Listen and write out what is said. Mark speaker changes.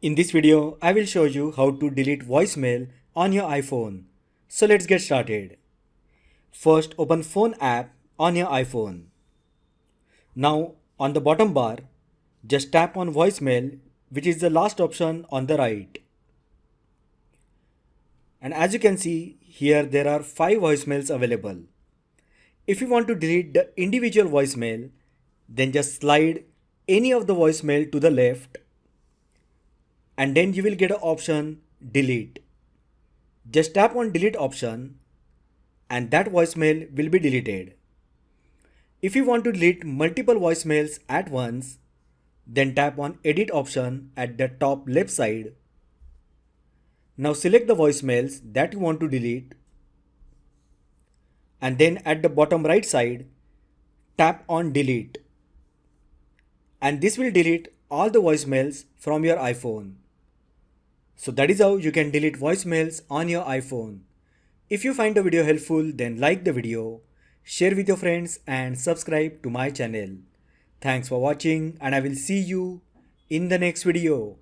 Speaker 1: In this video, I will show you how to delete voicemail on your iPhone. So let's get started. First, open Phone app on your iPhone. Now, on the bottom bar, just tap on voicemail, which is the last option on the right. And as you can see, here there are 5 voicemails available. If you want to delete the individual voicemail, then just slide any of the voicemail to the left and then you will get an option delete. Just tap on delete option and that voicemail will be deleted. If you want to delete multiple voicemails at once, then tap on edit option at the top left side. Now select the voicemails that you want to delete and then at the bottom right side, tap on delete. And this will delete all the voicemails from your iPhone. So that is how you can delete voicemails on your iPhone. If you find the video helpful, then like the video, share with your friends and subscribe to my channel. Thanks for watching and I will see you in the next video.